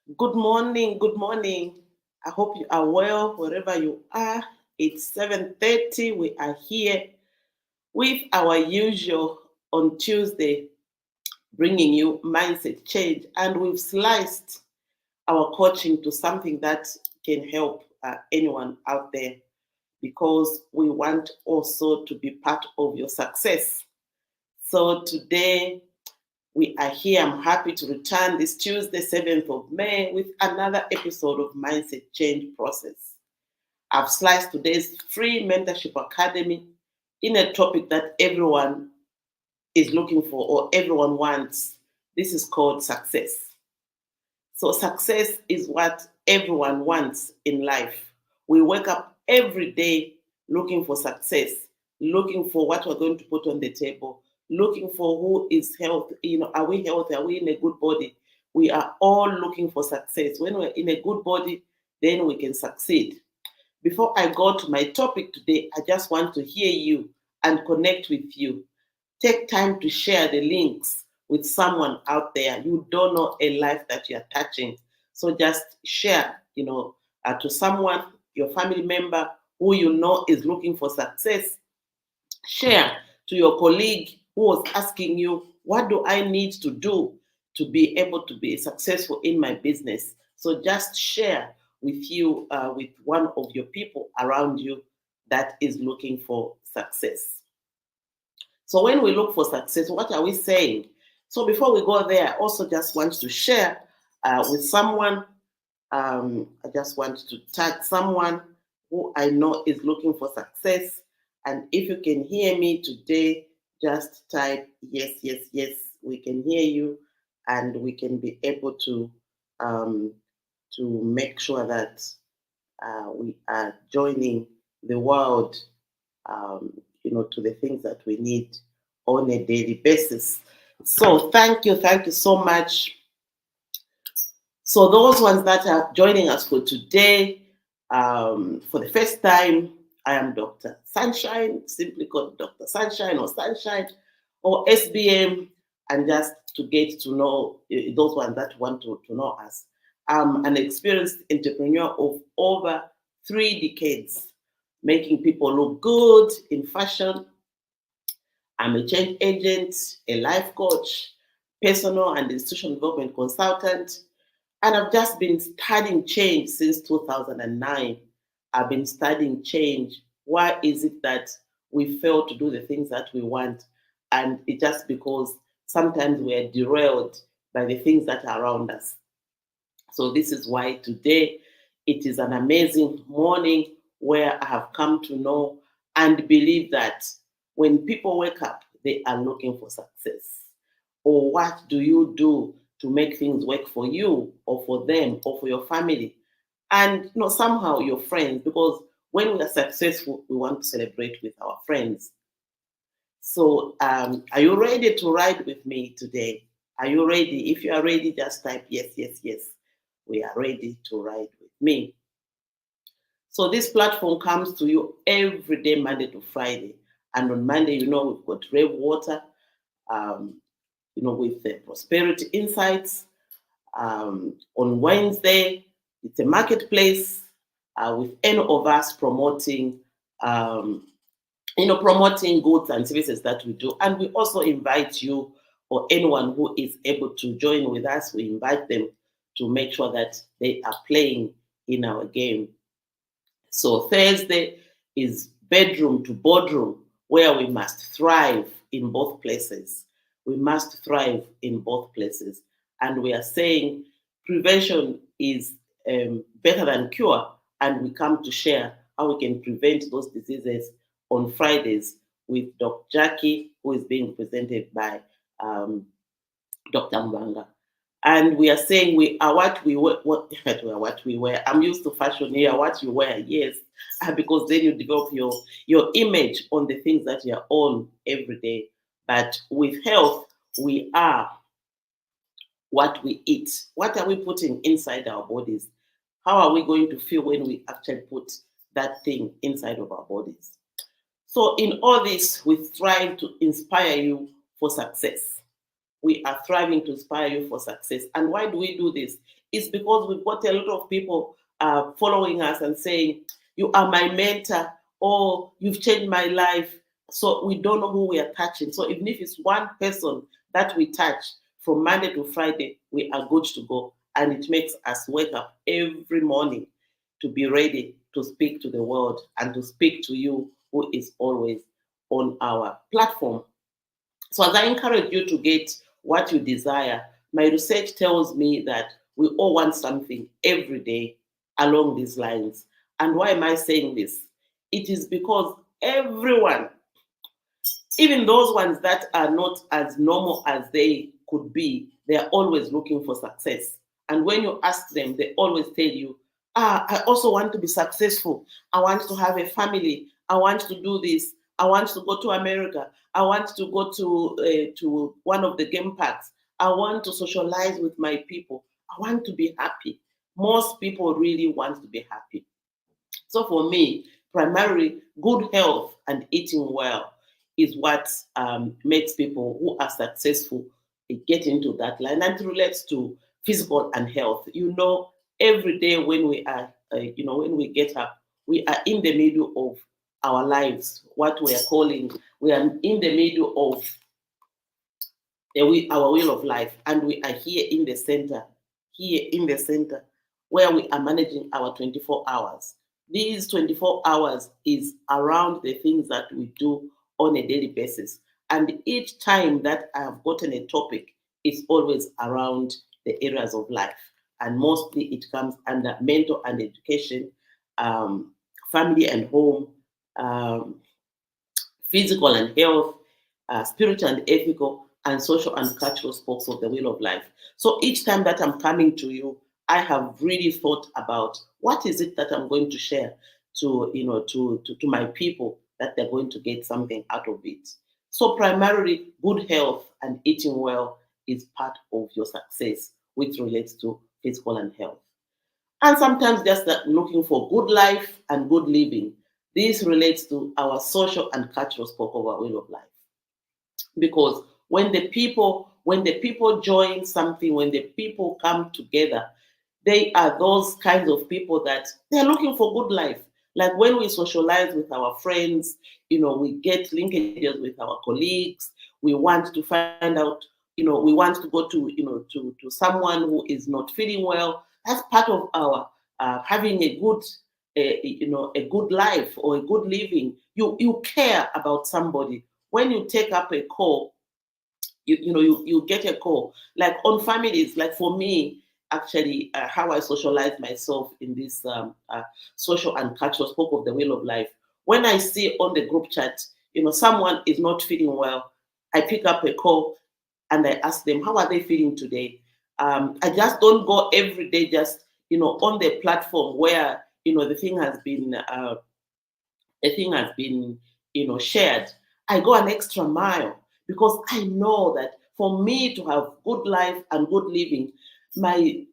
Good morning, good morning. I hope you are well wherever you are. It's 7:30. We are here with our usual on Tuesday, bringing you mindset change. And we've sliced our coaching to something that can help anyone out there because we want also to be part of your success. So today we are here. I'm happy to return this Tuesday, 7th of May, with another episode of Mindset Change Process. I've sliced today's free mentorship academy in a topic that everyone is looking for or everyone wants. This is called success. So, success is what everyone wants in life. We wake up every day looking for success, looking for what we're going to put on the table, looking for who is healthy. Are we healthy? Are we in a good body? We are all looking for success. When we're in a good body, then we can succeed. Before I go to my topic today, I just want to hear you and connect with you. Take time to share the links with someone out there. You don't know a life that you're touching. So just share, to someone, your family member who you know is looking for success. Share to your colleague who was asking you, what do I need to do to be able to be successful in my business? So just share with one of your people around you that is looking for success. So when we look for success, what are we saying? So before we go there, I also just want to share with someone. I just want to tag someone who I know is looking for success. And if you can hear me today, just type yes, yes, yes. We can hear you, and we can be able um, to make sure that we are joining the world, to the things that we need on a daily basis. So thank you so much. So those ones that are joining us for today, for the first time, I am Dr. Sunshine, simply called Dr. Sunshine or SBM, and just to get to know those ones that want to know us. I'm an experienced entrepreneur of over 3 decades, making people look good in fashion. I'm a change agent, a life coach, personal and institutional development consultant, and I've just been studying change since 2009. I've been studying change. Why is it that we fail to do the things that we want? And it's just because sometimes we're derailed by the things that are around us. So this is why today it is an amazing morning where I have come to know and believe that when people wake up, they are looking for success. Or what do you do to make things work for you or for them or for your family? And somehow your friends, because when we are successful, we want to celebrate with our friends. So are you ready to ride with me today? Are you ready? If you are ready, just type yes, yes, yes. We are ready to ride with me. So this platform comes to you every day, Monday to Friday. And on Monday, we've got Rave Water, um, with the Prosperity Insights. On Wednesday, it's a marketplace with any of us promoting goods and services that we do. And we also invite you or anyone who is able to join with us, we invite them to make sure that they are playing in our game. So Thursday is bedroom to boardroom, where we must thrive in both places. We must thrive in both places. And we are saying prevention is better than cure. And we come to share how we can prevent those diseases on Fridays with Dr. Jackie, who is being presented by Dr. Mbanga. And we are saying we are what we were. We are what we wear. I'm used to fashion here. What you wear, yes, because then you develop your image on the things that you are on every day. But with health, we are what we eat. What are we putting inside our bodies? How are we going to feel when we actually put that thing inside of our bodies? So in all this, we strive to inspire you for success. we are thriving to inspire you for success. And why do we do this? It's because we've got a lot of people following us and saying, you are my mentor, or you've changed my life. So we don't know who we are touching. So even if it's one person that we touch from Monday to Friday, we are good to go. And it makes us wake up every morning to be ready to speak to the world and to speak to you, who is always on our platform. So as I encourage you to get what you desire, my research tells me that we all want something every day along these lines. And why am I saying this? It is because everyone, even those ones that are not as normal as they could be, they are always looking for success. And when you ask them, they always tell you, I also want to be successful. I want to have a family. I want to do this. I want to go to America. I want to go to one of the game parks. I want to socialize with my people. I want to be happy. Most people really want to be happy. So for me, primarily good health and eating well is what makes people who are successful get into that line. And it relates to physical and health. You know, every day when we are, when we get up, we are in the middle of our lives, what we are calling, we are in the middle of our wheel of life, and we are here in the center, where we are managing our 24 hours. These 24 hours is around the things that we do on a daily basis. And each time that I have gotten a topic, it's always around the areas of life. And mostly it comes under mental and education, um, family and home, um, physical and health, spiritual and ethical, and social and cultural spokes of the wheel of life. So each time that I'm coming to you, I have really thought about what is it that I'm going to share to my people that they're going to get something out of it. So primarily, good health and eating well is part of your success, which relates to physical and health. And sometimes just that looking for good life and good living. This relates to our social and cultural spoke of our way of life. Because when the people join something, when the people come together, they are those kinds of people that they're looking for good life. Like when we socialize with our friends, we get linkages with our colleagues. We want to find out, we want to go to someone who is not feeling well. That's part of our having a good life or a good living. You care about somebody. When you take up a call, you get a call, like on families. Like for me, actually, how I socialize myself in this social and cultural spoke of the wheel of life. When I see on the group chat, someone is not feeling well, I pick up a call and I ask them, how are they feeling today? I just don't go every day, just on the platform where the thing has been shared. I go an extra mile because I know that for me to have good life and good living, my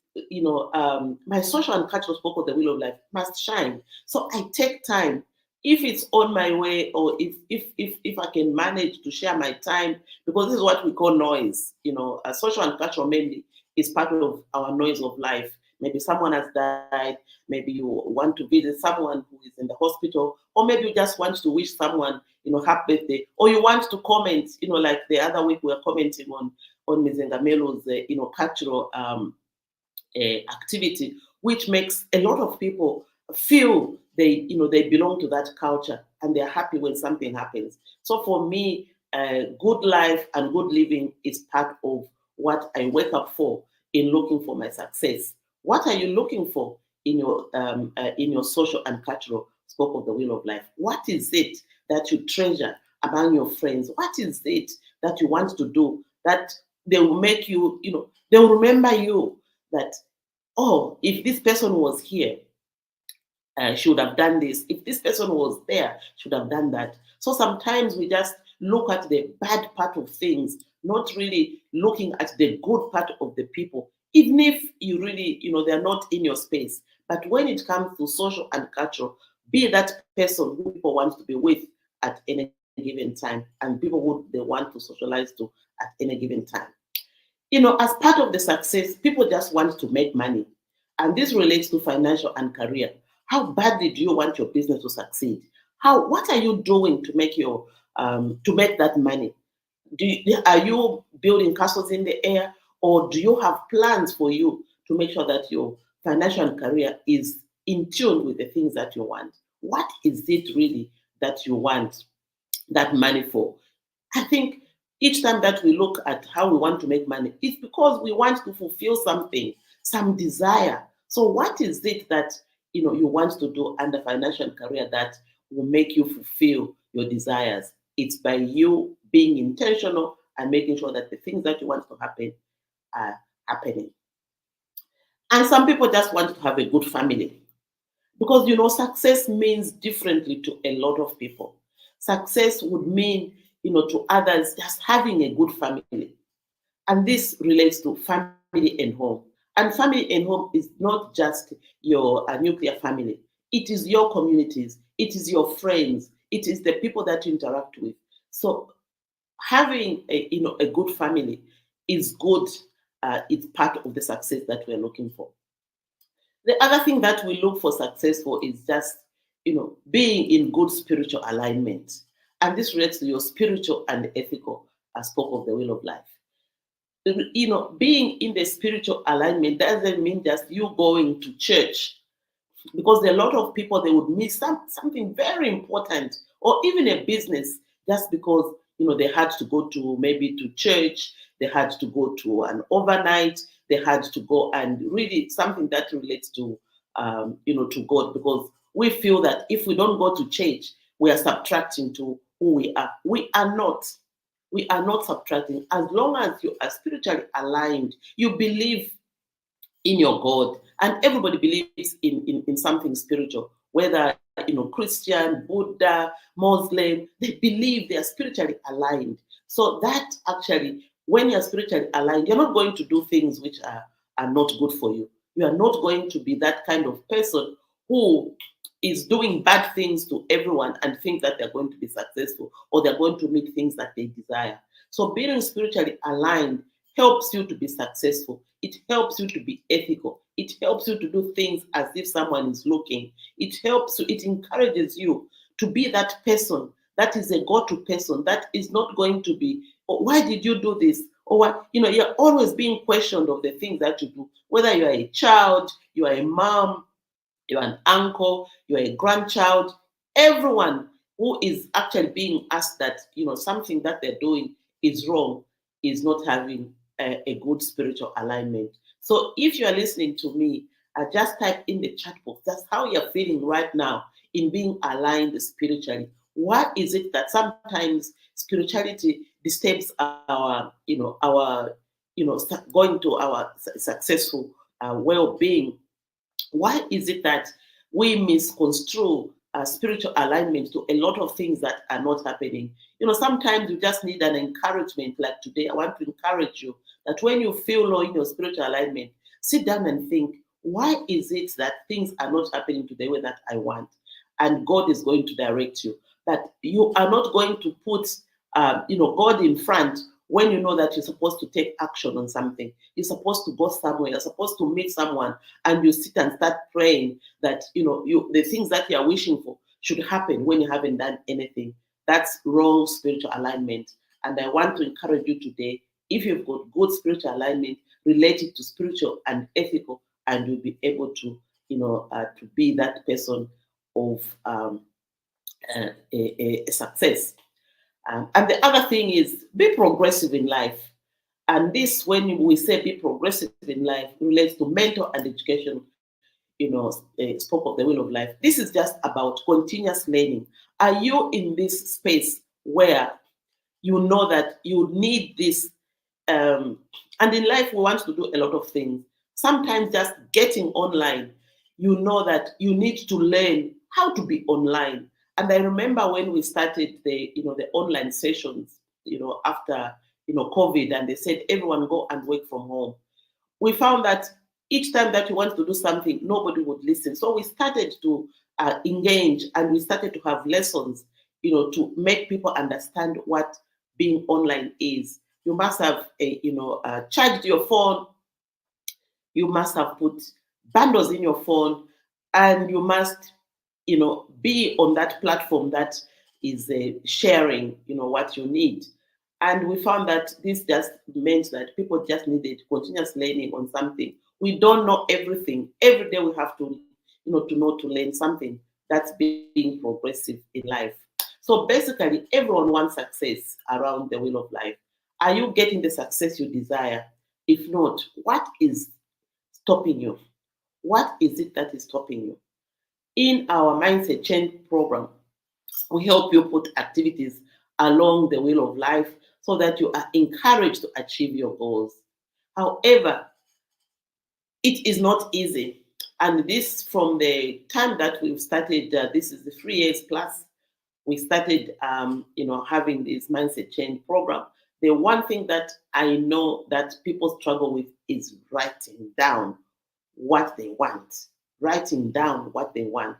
my social and cultural spoke of the wheel of life must shine. So I take time, if it's on my way, or if I can manage to share my time, because this is what we call noise. Social and cultural mainly is part of our noise of life. Maybe someone has died, maybe you want to visit someone who is in the hospital, or maybe you just want to wish someone, happy birthday, or you want to comment, like the other week we were commenting on Mizengamelo's, cultural activity, which makes a lot of people feel they belong to that culture and they're happy when something happens. So for me, good life and good living is part of what I wake up for in looking for my success. What are you looking for in your social and cultural scope of the wheel of life? What is it that you treasure among your friends? What is it that you want to do that they will make you, they will remember you, that, oh, if this person was here, she would have done this. If this person was there, should have done that. So sometimes we just look at the bad part of things, not really looking at the good part of the people, even if you really, they're not in your space. But when it comes to social and cultural, be that person who people want to be with at any given time, and people who they want to socialize to at any given time. as part of the success, people just want to make money. And this relates to financial and career. How badly do you want your business to succeed? What are you doing to make to make that money? Are you building castles in the air, or do you have plans for you to make sure that your financial and career is in tune with the things that you want? What is it really that you want that money for? I think each time that we look at how we want to make money, it's because we want to fulfill something, some desire. So what is it that you want to do under financial career that will make you fulfill your desires? It's by you being intentional and making sure that the things that you want to happen are happening. And some people just want to have a good family. Because success means differently to a lot of people. Success would mean, to others just having a good family. And this relates to family and home. And family and home is not just your nuclear family. It is your communities, it is your friends, it is the people that you interact with. So having a good family is good. It's part of the success that we're looking for. The other thing that we look for success for is just, being in good spiritual alignment. And this relates to your spiritual and ethical aspect of the will of life. Being in the spiritual alignment doesn't mean just you going to church, because there are a lot of people, they would miss something very important, or even a business, just because they had to go to maybe to church, they had to go to an overnight, they had to go and really something that relates to to God, because we feel that if we don't go to church, we are subtracting to who we are. We are not. We are not subtracting. As long as you are spiritually aligned, you believe in your God, and everybody believes in something spiritual, whether Christian, Buddha, Muslim, they believe they are spiritually aligned. So that actually, when you're spiritually aligned, you're not going to do things which are not good for you. You are not going to be that kind of person who is doing bad things to everyone and think that they're going to be successful, or they're going to meet things that they desire. So being spiritually aligned helps you to be successful. It helps you to be ethical. It helps you to do things as if someone is looking. It helps you, it encourages you to be that person that is a go-to person, that is not going to be, oh, why did you do this? Or what, you're always being questioned of the things that you do, whether you are a child, you are a mom, you're an uncle, you're a grandchild, everyone who is actually being asked that, something that they're doing is wrong, is not having a good spiritual alignment. So if you are listening to me, just type in the chat box, that's how you're feeling right now in being aligned spiritually. What is it that sometimes spirituality disturbs going to our successful well-being? Why is it that we misconstrue spiritual alignment to a lot of things that are not happening? Sometimes you just need an encouragement. Like today, I want to encourage you that when you feel low in your spiritual alignment, sit down and think, why is it that things are not happening to the way that I want? And God is going to direct you. That you are not going to put, God in front when you know that you're supposed to take action on something. You're supposed to go somewhere. You're supposed to meet someone, and you sit and start praying that the things that you are wishing for should happen when you haven't done anything. That's wrong spiritual alignment. And I want to encourage you today, if you've got good spiritual alignment, relate it to spiritual and ethical, and you'll be able to, to be that person of a success. And the other thing is, be progressive in life. And this, when we say be progressive in life, relates to mental and education, spoke of the will of life. This is just about continuous learning. Are you in this space where you know that you need this? And in life, we want to do a lot of things. Sometimes just getting online, you know that you need to learn how to be online. And I remember when we started the online sessions, after COVID, and they said everyone go and work from home. We found that each time that we wanted to do something, nobody would listen. So we started to engage, and we started to have lessons, to make people understand what being online is. You must have charged your phone. You must have put bundles in your phone, and you must, be on that platform that is sharing, what you need. And we found that this just meant that people just needed continuous learning on something. We don't know everything. Every day we have to, to know to learn something. That's being progressive in life. So basically, everyone wants success around the wheel of life. Are you getting the success you desire? If not, what is stopping you? What is it that is stopping you? In our mindset change program, we help you put activities along the wheel of life so that you are encouraged to achieve your goals. However, it is not easy. And this, from the time that we've started, this is the 3 years plus, we started, having this mindset change program. The one thing that I know that people struggle with is writing down what they want. Writing down what they want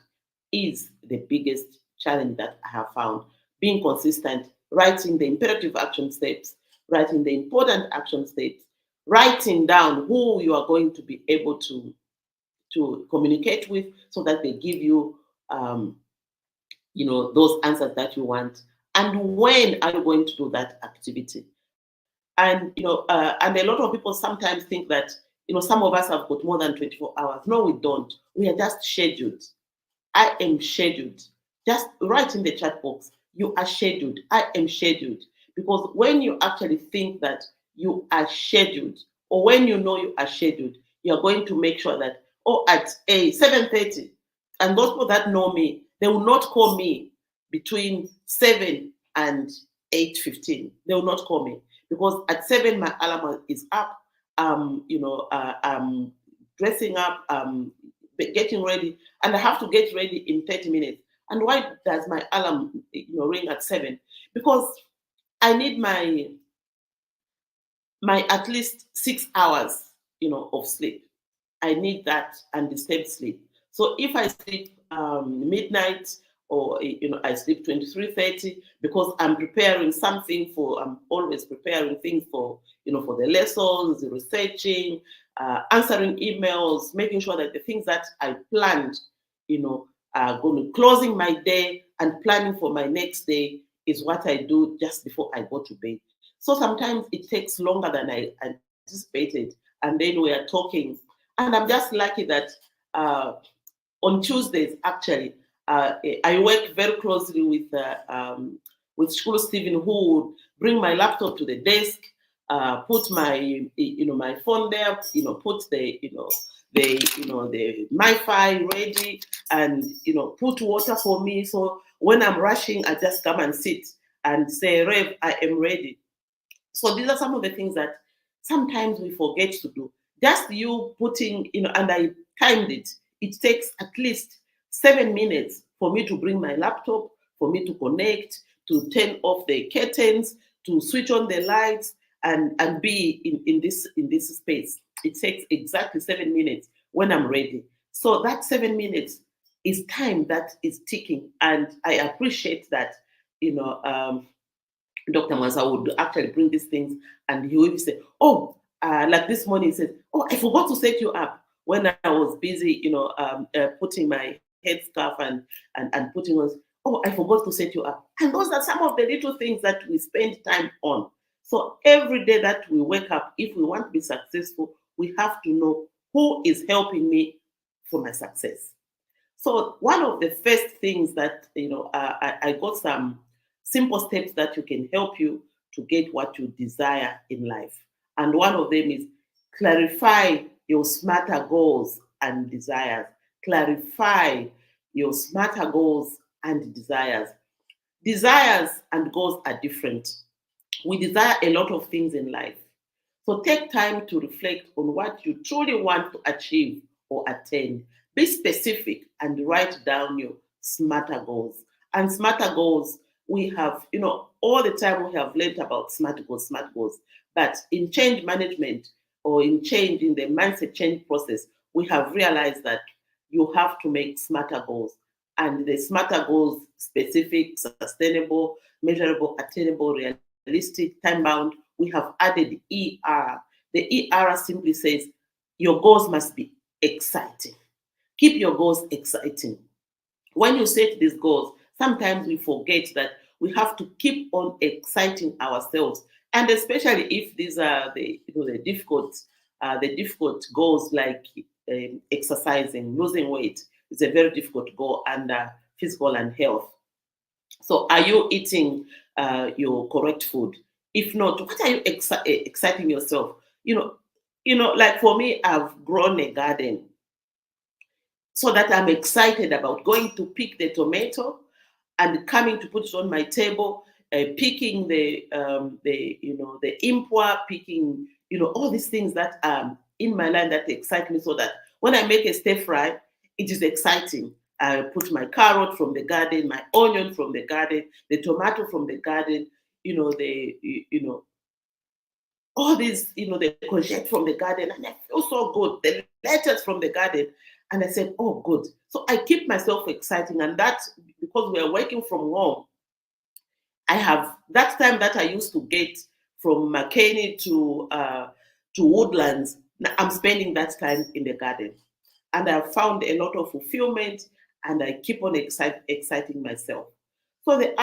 is the biggest challenge that I have found. Being consistent, writing the imperative action steps, writing the important action steps, writing down who you are going to be able to communicate with so that they give you those answers that you want, and when are you going to do that activity. And and a lot of people sometimes think that some of us have got more than 24 hours. No, we don't. We are just scheduled. I am scheduled. Just write in the chat box, you are scheduled. I am scheduled. Because when you actually think that you are scheduled, or when you know you are scheduled, you're going to make sure that, at 7:30, and those people that know me, they will not call me between 7 and 8:15. They will not call me. Because at 7, my alarm is up. I'm dressing up, getting ready, and I have to get ready in 30 minutes. And why does my alarm ring at 7? Because I need my at least 6 hours of sleep. I need that undisturbed sleep. So if I sleep midnight, or I sleep 23:30, because I'm preparing something I'm always preparing things for for the lessons, the researching, answering emails, making sure that the things that I planned are going to closing my day and planning for my next day is what I do just before I go to bed. So sometimes it takes longer than I anticipated, and then we are talking, and I'm just lucky that on Tuesdays, actually, I work very closely with School Stephen, who would bring my laptop to the desk, put my my phone there, put the Wi-Fi ready, and put water for me. So when I'm rushing, I just come and sit and say, Rev, I am ready. So these are some of the things that sometimes we forget to do. Just you putting, and I timed it. It takes at least 7 minutes for me to bring my laptop, for me to connect, to turn off the curtains, to switch on the lights, and be in this space. It takes exactly 7 minutes when I'm ready. So that 7 minutes is time that is ticking, and I appreciate that. Dr. Mwansa would actually bring these things, and he would say, "Oh, like this morning, he said, oh, I forgot to set you up when I was busy, putting my headscarf and putting on. Oh, I forgot to set you up." And those are some of the little things that we spend time on. So every day that we wake up, if we want to be successful, we have to know who is helping me for my success. So one of the first things that I got some simple steps that you can help you to get what you desire in life. And one of them is clarify your smarter goals and desires. Clarify your smarter goals and desires. Desires and goals are different. We desire a lot of things in life. So take time to reflect on what you truly want to achieve or attain. Be specific and write down your smarter goals. And smarter goals, we have, all the time we have learned about smart goals, smart goals. But in change management, or in change in the mindset change process, we have realized that you have to make smarter goals. And the smarter goals, specific, sustainable, measurable, attainable, realistic, time bound, we have added ER. The ER simply says your goals must be exciting. Keep your goals exciting. When you set these goals, sometimes we forget that we have to keep on exciting ourselves, and especially if these are the difficult goals like exercising, losing weight is a very difficult goal, and physical and health. So, are you eating your correct food? If not, what are you exciting yourself? Like for me, I've grown a garden so that I'm excited about going to pick the tomato and coming to put it on my table, picking the impua, picking all these things that in my land that excite me, so that when I make a stir fry, it is exciting. I put my carrot from the garden, my onion from the garden, the tomato from the garden, all these, the courgette from the garden, and I feel so good. The lettuce from the garden, and I said, "Oh, good." So I keep myself exciting, and that's because we are working from home. I have that time that I used to get from McKinney to Woodlands. I'm spending that time in the garden, and I've found a lot of fulfillment, and I keep on exciting myself. So the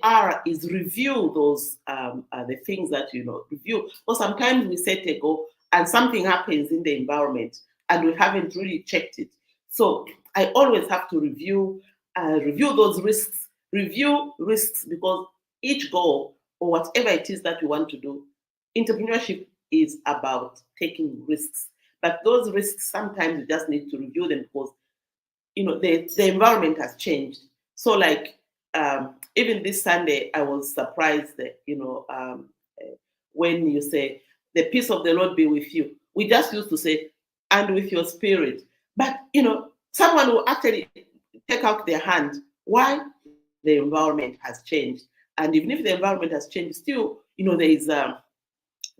R is review those the things that review. Or sometimes we set a goal and something happens in the environment and we haven't really checked it. So I always have to review those risks, review risks, because each goal or whatever it is that you want to do, entrepreneurship is about taking risks. But those risks sometimes you just need to review them because the environment has changed. So like even this Sunday, I was surprised that when you say the peace of the Lord be with you, we just used to say and with your spirit, but someone will actually take out their hand. Why? The environment has changed, and even if the environment has changed, still there is the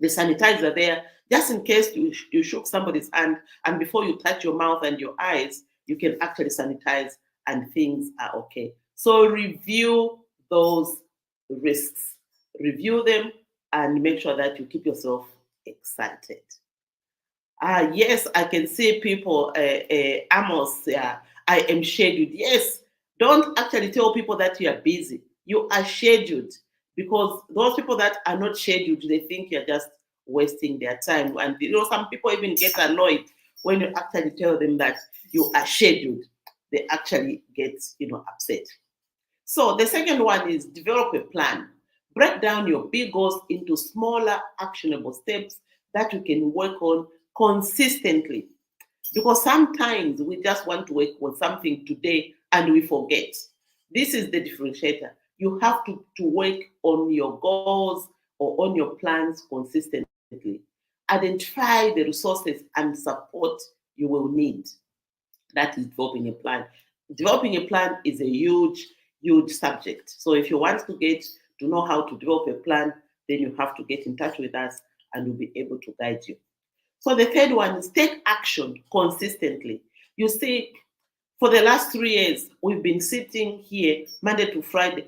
sanitizer there, just in case you shook somebody's hand, and before you touch your mouth and your eyes, you can actually sanitize and things are okay. So review those risks, review them, and make sure that you keep yourself excited. Yes, I can see people, Amos, I am scheduled. Yes, don't actually tell people that you are busy. You are scheduled, because those people that are not scheduled, they think you're just wasting their time. And some people even get annoyed when you actually tell them that you are scheduled. They actually get, upset. So the second one is develop a plan. Break down your big goals into smaller, actionable steps that you can work on consistently. Because sometimes we just want to work on something today and we forget. This is the differentiator. You have to work on your goals or on your plans consistently. Identify the resources and support you will need. That is developing a plan. Developing a plan is a huge, huge subject. So if you want to get to know how to develop a plan, then you have to get in touch with us and we'll be able to guide you. So the third one is take action consistently. You see, for the last 3 years, we've been sitting here Monday to Friday,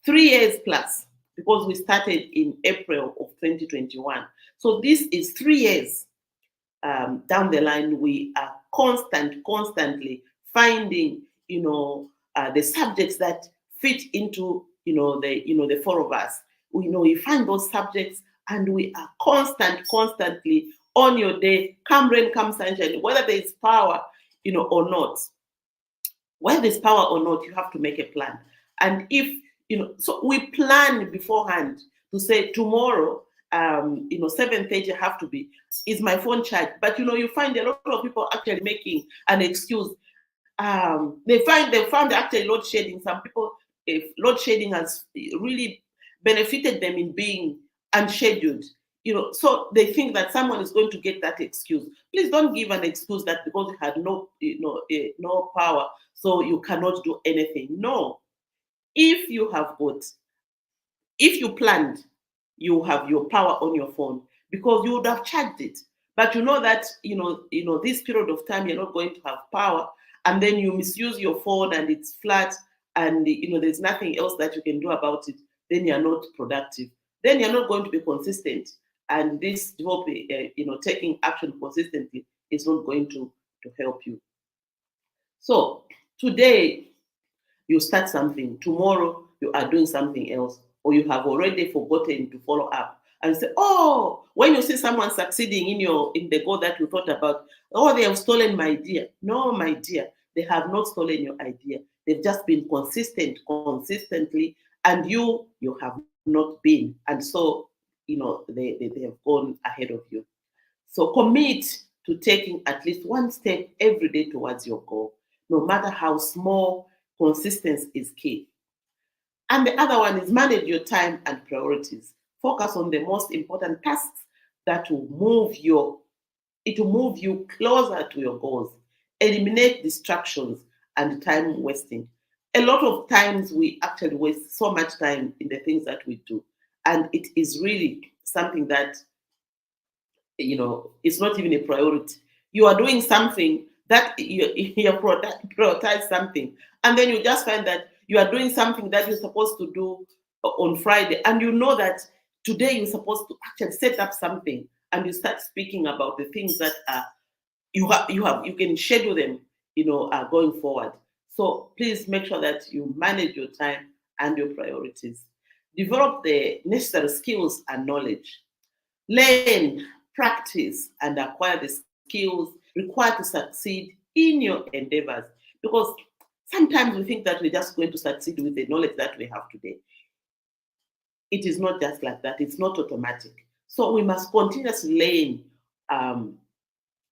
3 years plus, because we started in April of 2021. So this is 3 years down the line. We are constantly finding, the subjects that fit into, the four of us. We find those subjects and we are constantly on your day, come rain, come sunshine, whether there is power, or not. Whether there's power or not, you have to make a plan. And if, so we plan beforehand to say tomorrow, 7:30 have to be, is my phone charged? But you find a lot of people actually making an excuse. They found actually load shedding. Some people, if load shedding has really benefited them in being unscheduled. So they think that someone is going to get that excuse. Please don't give an excuse that because you had no power, so you cannot do anything. No. If you planned, you have your power on your phone because you would have charged it. But you know that this period of time you're not going to have power, and then you misuse your phone and it's flat, and there's nothing else that you can do about it. Then you're not productive. then you're not going to be consistent. And this taking action consistently is not going to help you. So today you start something, tomorrow you are doing something else, or you have already forgotten to follow up and say, oh, when you see someone succeeding in the goal that you thought about, oh, they have stolen my idea. No, my dear, they have not stolen your idea. They've just been consistent consistently, and you have not been. And so, they have gone ahead of you. So commit to taking at least one step every day towards your goal, no matter how small. Consistency is key. And the other one is manage your time and priorities. Focus on the most important tasks that will move you closer to your goals. Eliminate distractions and time wasting. A lot of times we actually waste so much time in the things that we do. And it is really something that it's not even a priority. You are doing something that you prioritize something, and then you just find that you are doing something that you're supposed to do on Friday, and you know that today you're supposed to actually set up something, and you start speaking about the things that are you can schedule them, going forward. So please make sure that you manage your time and your priorities. Develop the necessary skills and knowledge. Learn, practice, and acquire the skills required to succeed in your endeavors. Because sometimes we think that we're just going to succeed with the knowledge that we have today. It is not just like that, it's not automatic. So we must continuously learn on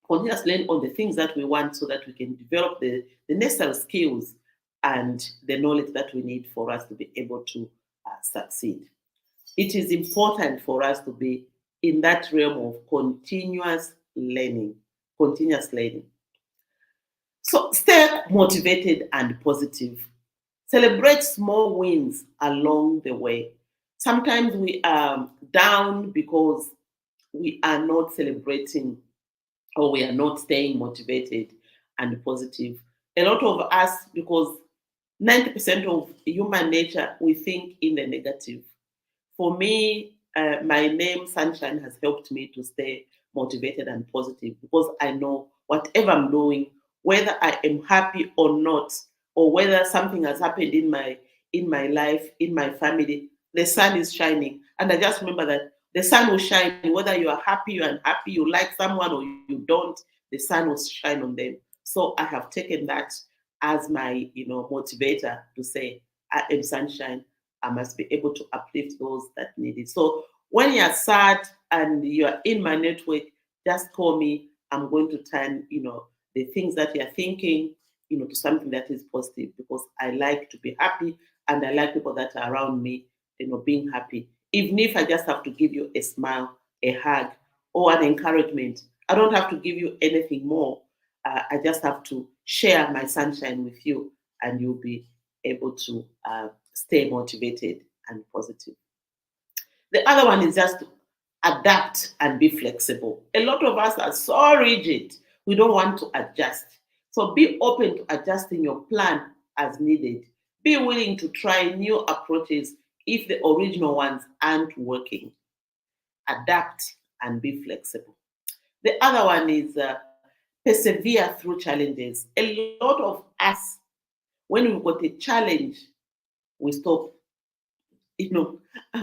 the things that we want so that we can develop the necessary skills and the knowledge that we need for us to be able to succeed. It is important for us to be in that realm of continuous learning. Continuous learning. So stay motivated and positive. Celebrate small wins along the way. Sometimes we are down because we are not celebrating, or we are not staying motivated and positive. A lot of us, because 90% of human nature, we think in the negative. For me, my name Sunshine has helped me to stay motivated and positive, because I know whatever I'm doing, whether I am happy or not, or whether something has happened in my life, in my family, the sun is shining. And I just remember that the sun will shine whether you are happy, you're unhappy, you like someone or you don't, the sun will shine on them. So I have taken that as my motivator to say, I am sunshine. I must be able to uplift those that need it. So when you're sad and you're in my network, just call me. I'm going to turn, the things that you're thinking, to something that is positive, because I like to be happy, and I like people that are around me, being happy. Even if I just have to give you a smile, a hug, or an encouragement, I don't have to give you anything more. I just have to share my sunshine with you, and you'll be able to stay motivated and positive. The other one is just to adapt and be flexible. A lot of us are so rigid, we don't want to adjust. So be open to adjusting your plan as needed. Be willing to try new approaches if the original ones aren't working. Adapt and be flexible. The other one is persevere through challenges. A lot of us, when we've got a challenge, we stop, you know,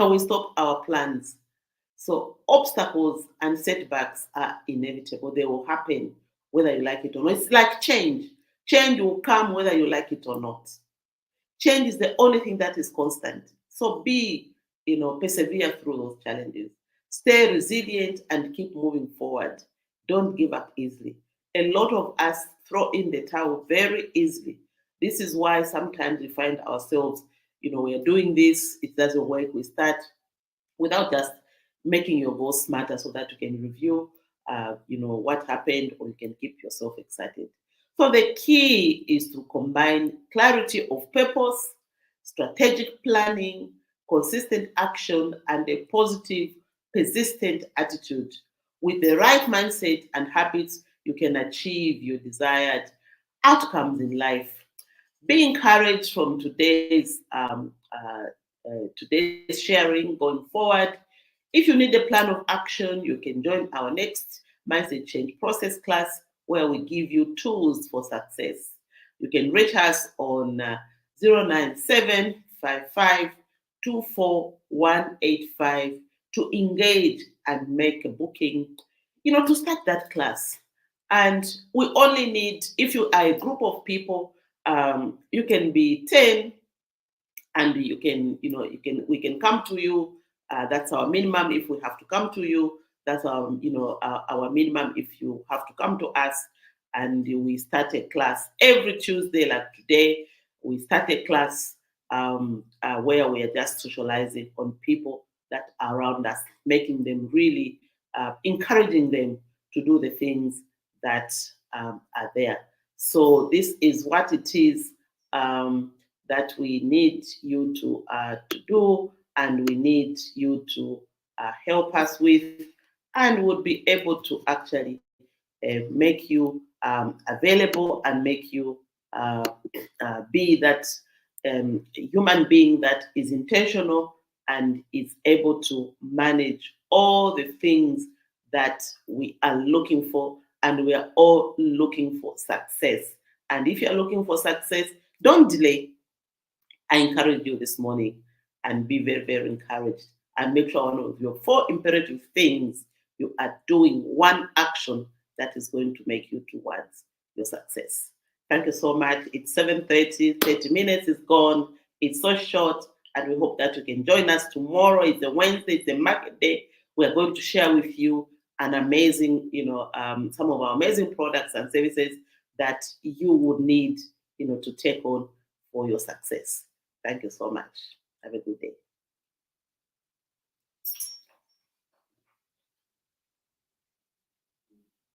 we stop our plans. So obstacles and setbacks are inevitable. They will happen whether you like it or not. It's like change. Change will come whether you like it or not. Change is the only thing that is constant. So persevere through those challenges. Stay resilient and keep moving forward. Don't give up easily. A lot of us throw in the towel very easily. This is why sometimes we find ourselves, we are doing this, it doesn't work, we start without just making your goals smarter so that you can review, what happened, or you can keep yourself excited. So the key is to combine clarity of purpose, strategic planning, consistent action, and a positive, persistent attitude. With the right mindset and habits, you can achieve your desired outcomes in life. Be encouraged from today's today's sharing going forward. If you need a plan of action, you can join our next Mindset Change Process class where we give you tools for success. You can reach us on 097 to engage and make a booking, to start that class. And we only need, if you are a group of people, you can be 10, and we can come to you. That's our minimum. If we have to come to you, that's our minimum. If you have to come to us, and we start a class every Tuesday, like today, we start a class where we are just socializing on people that are around us, making them really, encouraging them to do the things that are there. So this is what it is. That we need you to do, and we need you to help us with, and would be able to actually make you available, and make you be that human being that is intentional and is able to manage all the things that we are looking for, and we are all looking for success. And if you're looking for success, don't delay. I encourage you this morning, and be very, very encouraged, and make sure one of your 4 imperative things, you are doing one action that is going to make you towards your success. Thank you so much. It's 7:30, 30 minutes is gone. It's so short, and we hope that you can join us tomorrow. It's a Wednesday, it's a market day. We're going to share with you an amazing, some of our amazing products and services that you would need, to take on for your success. Thank you so much. Have a good day.